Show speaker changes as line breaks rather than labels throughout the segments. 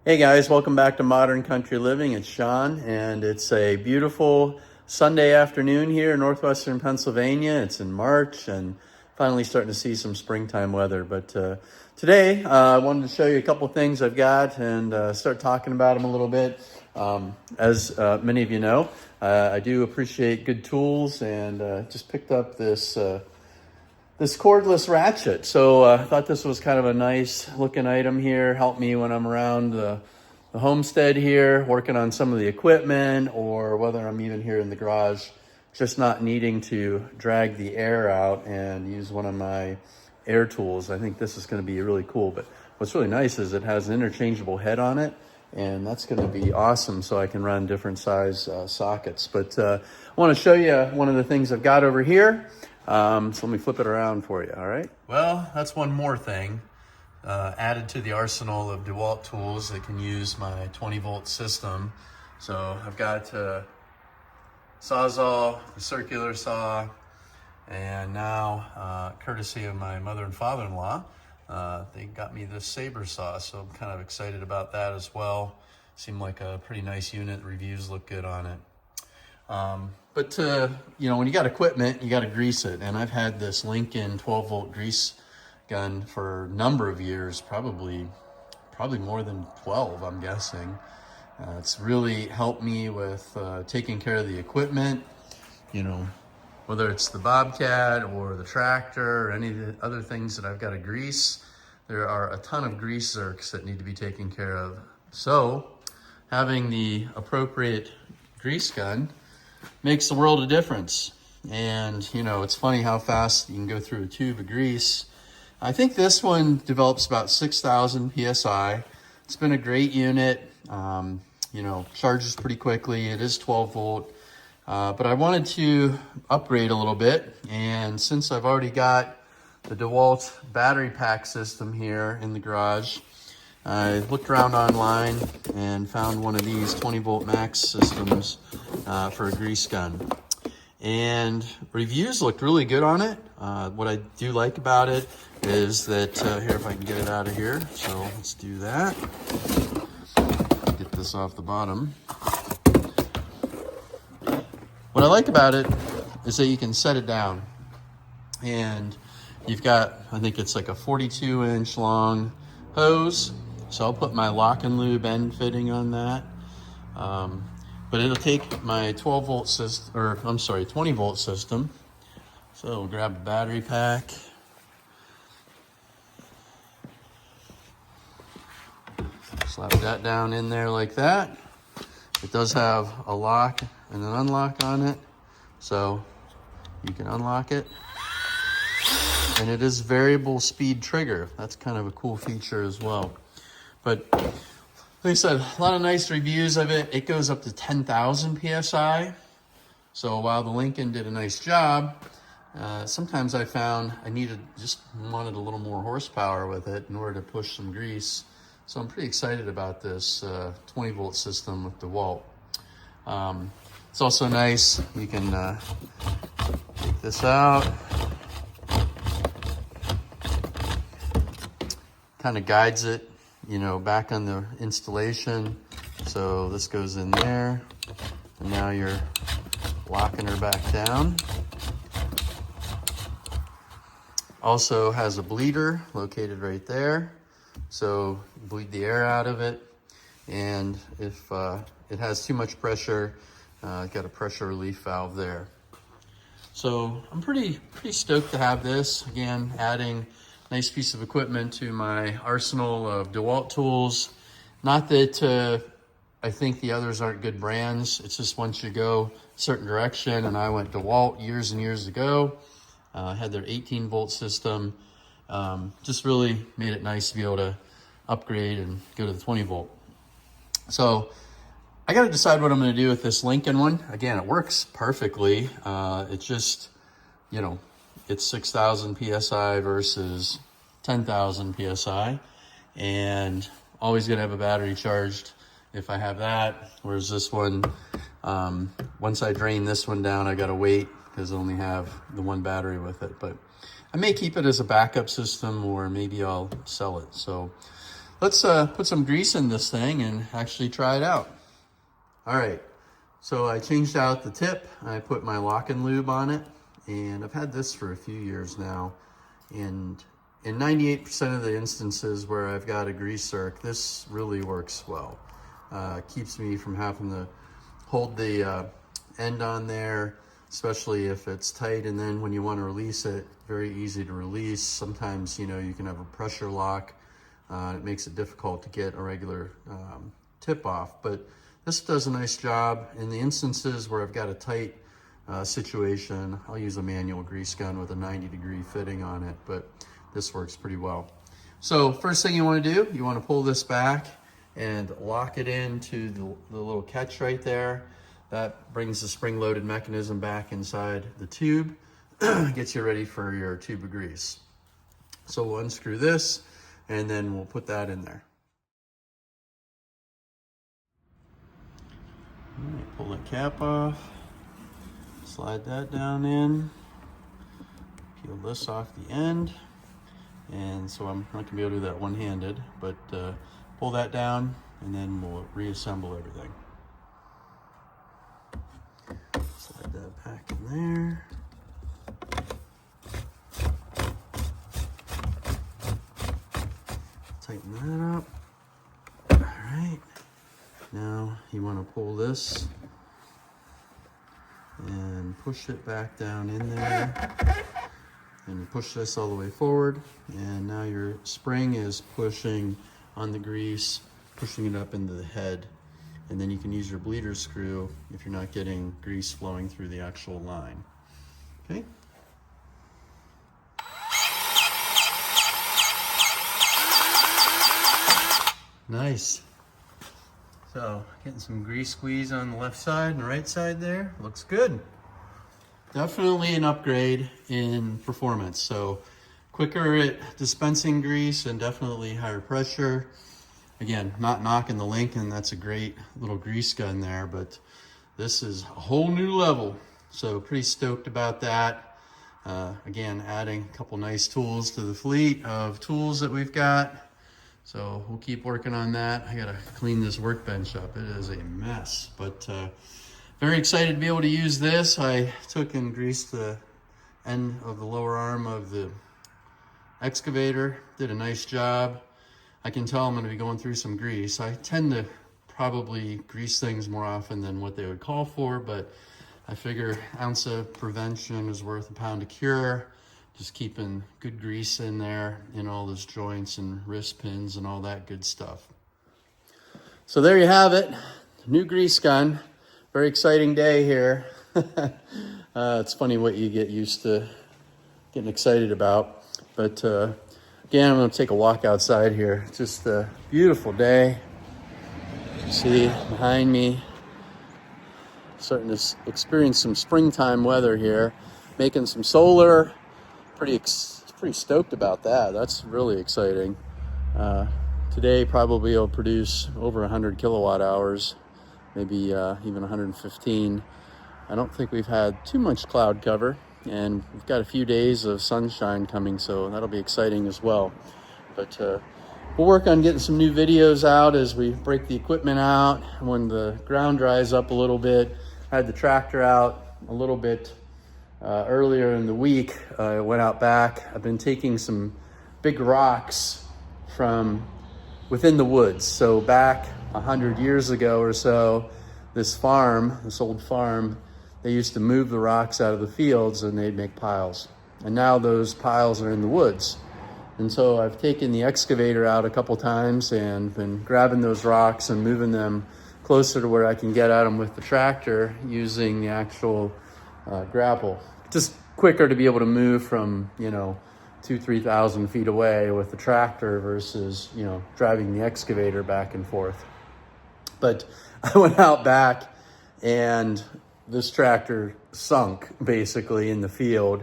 Hey guys, welcome back to Modern Country Living. It's Sean, and it's a beautiful Sunday afternoon here in northwestern Pennsylvania. It's in March and finally starting to see some springtime weather. But today I wanted to show you a couple things I've got and start talking about them a little bit. As many of you know, I do appreciate good tools and just picked up this cordless ratchet. So I thought this was kind of a nice looking item here. Help me when I'm around the homestead here, working on some of the equipment, or whether I'm even here in the garage, just not needing to drag the air out and use one of my air tools. I think this is going to be really cool. But what's really nice is it has an interchangeable head on it, and that's going to be awesome, so I can run different size sockets. But I want to show you one of the things I've got over here. So let me flip it around for you, all right? Well, that's one more thing added to the arsenal of DeWalt tools that can use my 20-volt system. So I've got Sawzall, the circular saw, and now, courtesy of my mother and father-in-law, they got me this saber saw, so I'm kind of excited about that as well. Seemed like a pretty nice unit. Reviews look good on it. But you know, when you got equipment, you got to grease it. And I've had this Lincoln 12-volt grease gun for a number of years, probably more than 12, I'm guessing. It's really helped me with taking care of the equipment, you know, whether it's the Bobcat or the tractor or any of the other things that I've got to grease. There are a ton of grease zerks that need to be taken care of. So having the appropriate grease gun makes the world of difference. And you know, it's funny how fast you can go through a tube of grease. I think this one develops about 6,000 psi. It's been a great unit. You know, charges pretty quickly. It is 12 volt. But I wanted to upgrade a little bit, and since I've already got the DeWalt battery pack system here in the garage, I looked around online and found one of these 20-volt max systems for a grease gun. And reviews looked really good on it. What I do like about it is that, here, if I can get it out of here. So let's do that. Get this off the bottom. What I like about it is that you can set it down. And you've got, I think it's like a 42-inch long hose. So I'll put my lock and lube end fitting on that. But it'll take my 12-volt system, or I'm sorry, 20-volt system. So we'll grab the battery pack. Slap that down in there like that. It does have a lock and an unlock on it, so you can unlock it. And it is variable speed trigger. That's kind of a cool feature as well. But like I said, a lot of nice reviews of it. It goes up to 10,000 psi. So while the Lincoln did a nice job, sometimes I found I wanted a little more horsepower with it in order to push some grease. So I'm pretty excited about this 20-volt system with DeWalt. It's also nice. You can take this out. Kind of guides it, you know, back on the installation. So this goes in there, and now you're locking her back down. Also has a bleeder located right there, so bleed the air out of it. And if it has too much pressure, got a pressure relief valve there. So I'm pretty stoked to have this. Again, adding nice piece of equipment to my arsenal of DeWalt tools. Not that I think the others aren't good brands. It's just once you go a certain direction, and I went DeWalt years and years ago. Had their 18-volt system. Just really made it nice to be able to upgrade and go to the 20-volt. So I got to decide what I'm going to do with this Lincoln one. Again, it works perfectly. It's just, you know, it's 6,000 psi versus 10,000 psi, and always gonna have a battery charged if I have that. Whereas this one, once I drain this one down, I gotta wait because I only have the one battery with it. But I may keep it as a backup system, or maybe I'll sell it. So let's put some grease in this thing and actually try it out. All right, so I changed out the tip. I put my lock and lube on it, and I've had this for a few years now. And in 98% of the instances where I've got a grease zerk, this really works well. Keeps me from having to hold the end on there, especially if it's tight. And then when you want to release it, very easy to release. Sometimes, you know, you can have a pressure lock. It makes it difficult to get a regular tip off, but this does a nice job. In the instances where I've got a tight situation, I'll use a manual grease gun with a 90-degree fitting on it, but this works pretty well. So first thing you want to do, you want to pull this back and lock it into the little catch right there. That brings the spring-loaded mechanism back inside the tube, gets you ready for your tube of grease. So we'll unscrew this, and then we'll put that in there. All right, pull the cap off, slide that down in, peel this off the end, and so I'm not gonna be able to do that one-handed, but pull that down, and then we'll reassemble everything. Slide that back in there. Tighten that up. All right. Now you want to pull this and push it back down in there, and you push this all the way forward, and now your spring is pushing on the grease, pushing it up into the head, and then you can use your bleeder screw if you're not getting grease flowing through the actual line. Okay. Nice. So getting some grease squeeze on the left side and the right side there. Looks good. Definitely an upgrade in performance. So quicker at dispensing grease and definitely higher pressure. Again, not knocking the Lincoln. That's a great little grease gun there, but this is a whole new level. So pretty stoked about that. Again, adding a couple nice tools to the fleet of tools that we've got. So we'll keep working on that. I gotta clean this workbench up. It is a mess, but very excited to be able to use this. I took and greased the end of the lower arm of the excavator. Did a nice job. I can tell I'm gonna be going through some grease. I tend to probably grease things more often than what they would call for, but I figure ounce of prevention is worth a pound of cure. Just keeping good grease in there in all those joints and wrist pins and all that good stuff. So there you have it, new grease gun. Very exciting day here. It's funny what you get used to getting excited about. But again, I'm gonna take a walk outside here. It's just a beautiful day. See behind me, starting to experience some springtime weather here. Making some solar. Pretty stoked about that. That's really exciting. Today probably will produce over 100 kilowatt hours, maybe even 115. I don't think we've had too much cloud cover, and we've got a few days of sunshine coming, so that'll be exciting as well. But we'll work on getting some new videos out as we break the equipment out. When the ground dries up a little bit, I had the tractor out a little bit earlier in the week. I went out back. I've been taking some big rocks from within the woods. So back 100 years ago or so, this old farm, they used to move the rocks out of the fields and they'd make piles. And now those piles are in the woods. And so I've taken the excavator out a couple times and been grabbing those rocks and moving them closer to where I can get at them with the tractor using the actual grapple. Just quicker to be able to move from, 2,000-3,000 feet away with the tractor versus, driving the excavator back and forth. But I went out back and this tractor sunk basically in the field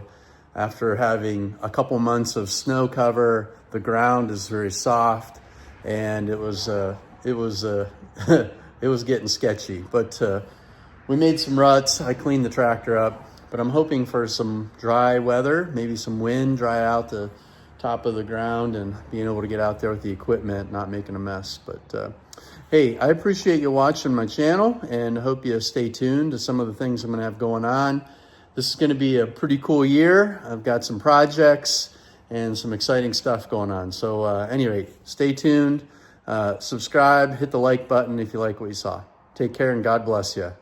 after having a couple months of snow cover. The ground is very soft, and it was it was getting sketchy. But we made some ruts. I cleaned the tractor up. But I'm hoping for some dry weather, maybe some wind, dry out the top of the ground and being able to get out there with the equipment, not making a mess. But hey, I appreciate you watching my channel and hope you stay tuned to some of the things I'm gonna have going on. This is gonna be a pretty cool year. I've got some projects and some exciting stuff going on. So anyway, stay tuned, subscribe, hit the like button if you like what you saw. Take care and God bless you.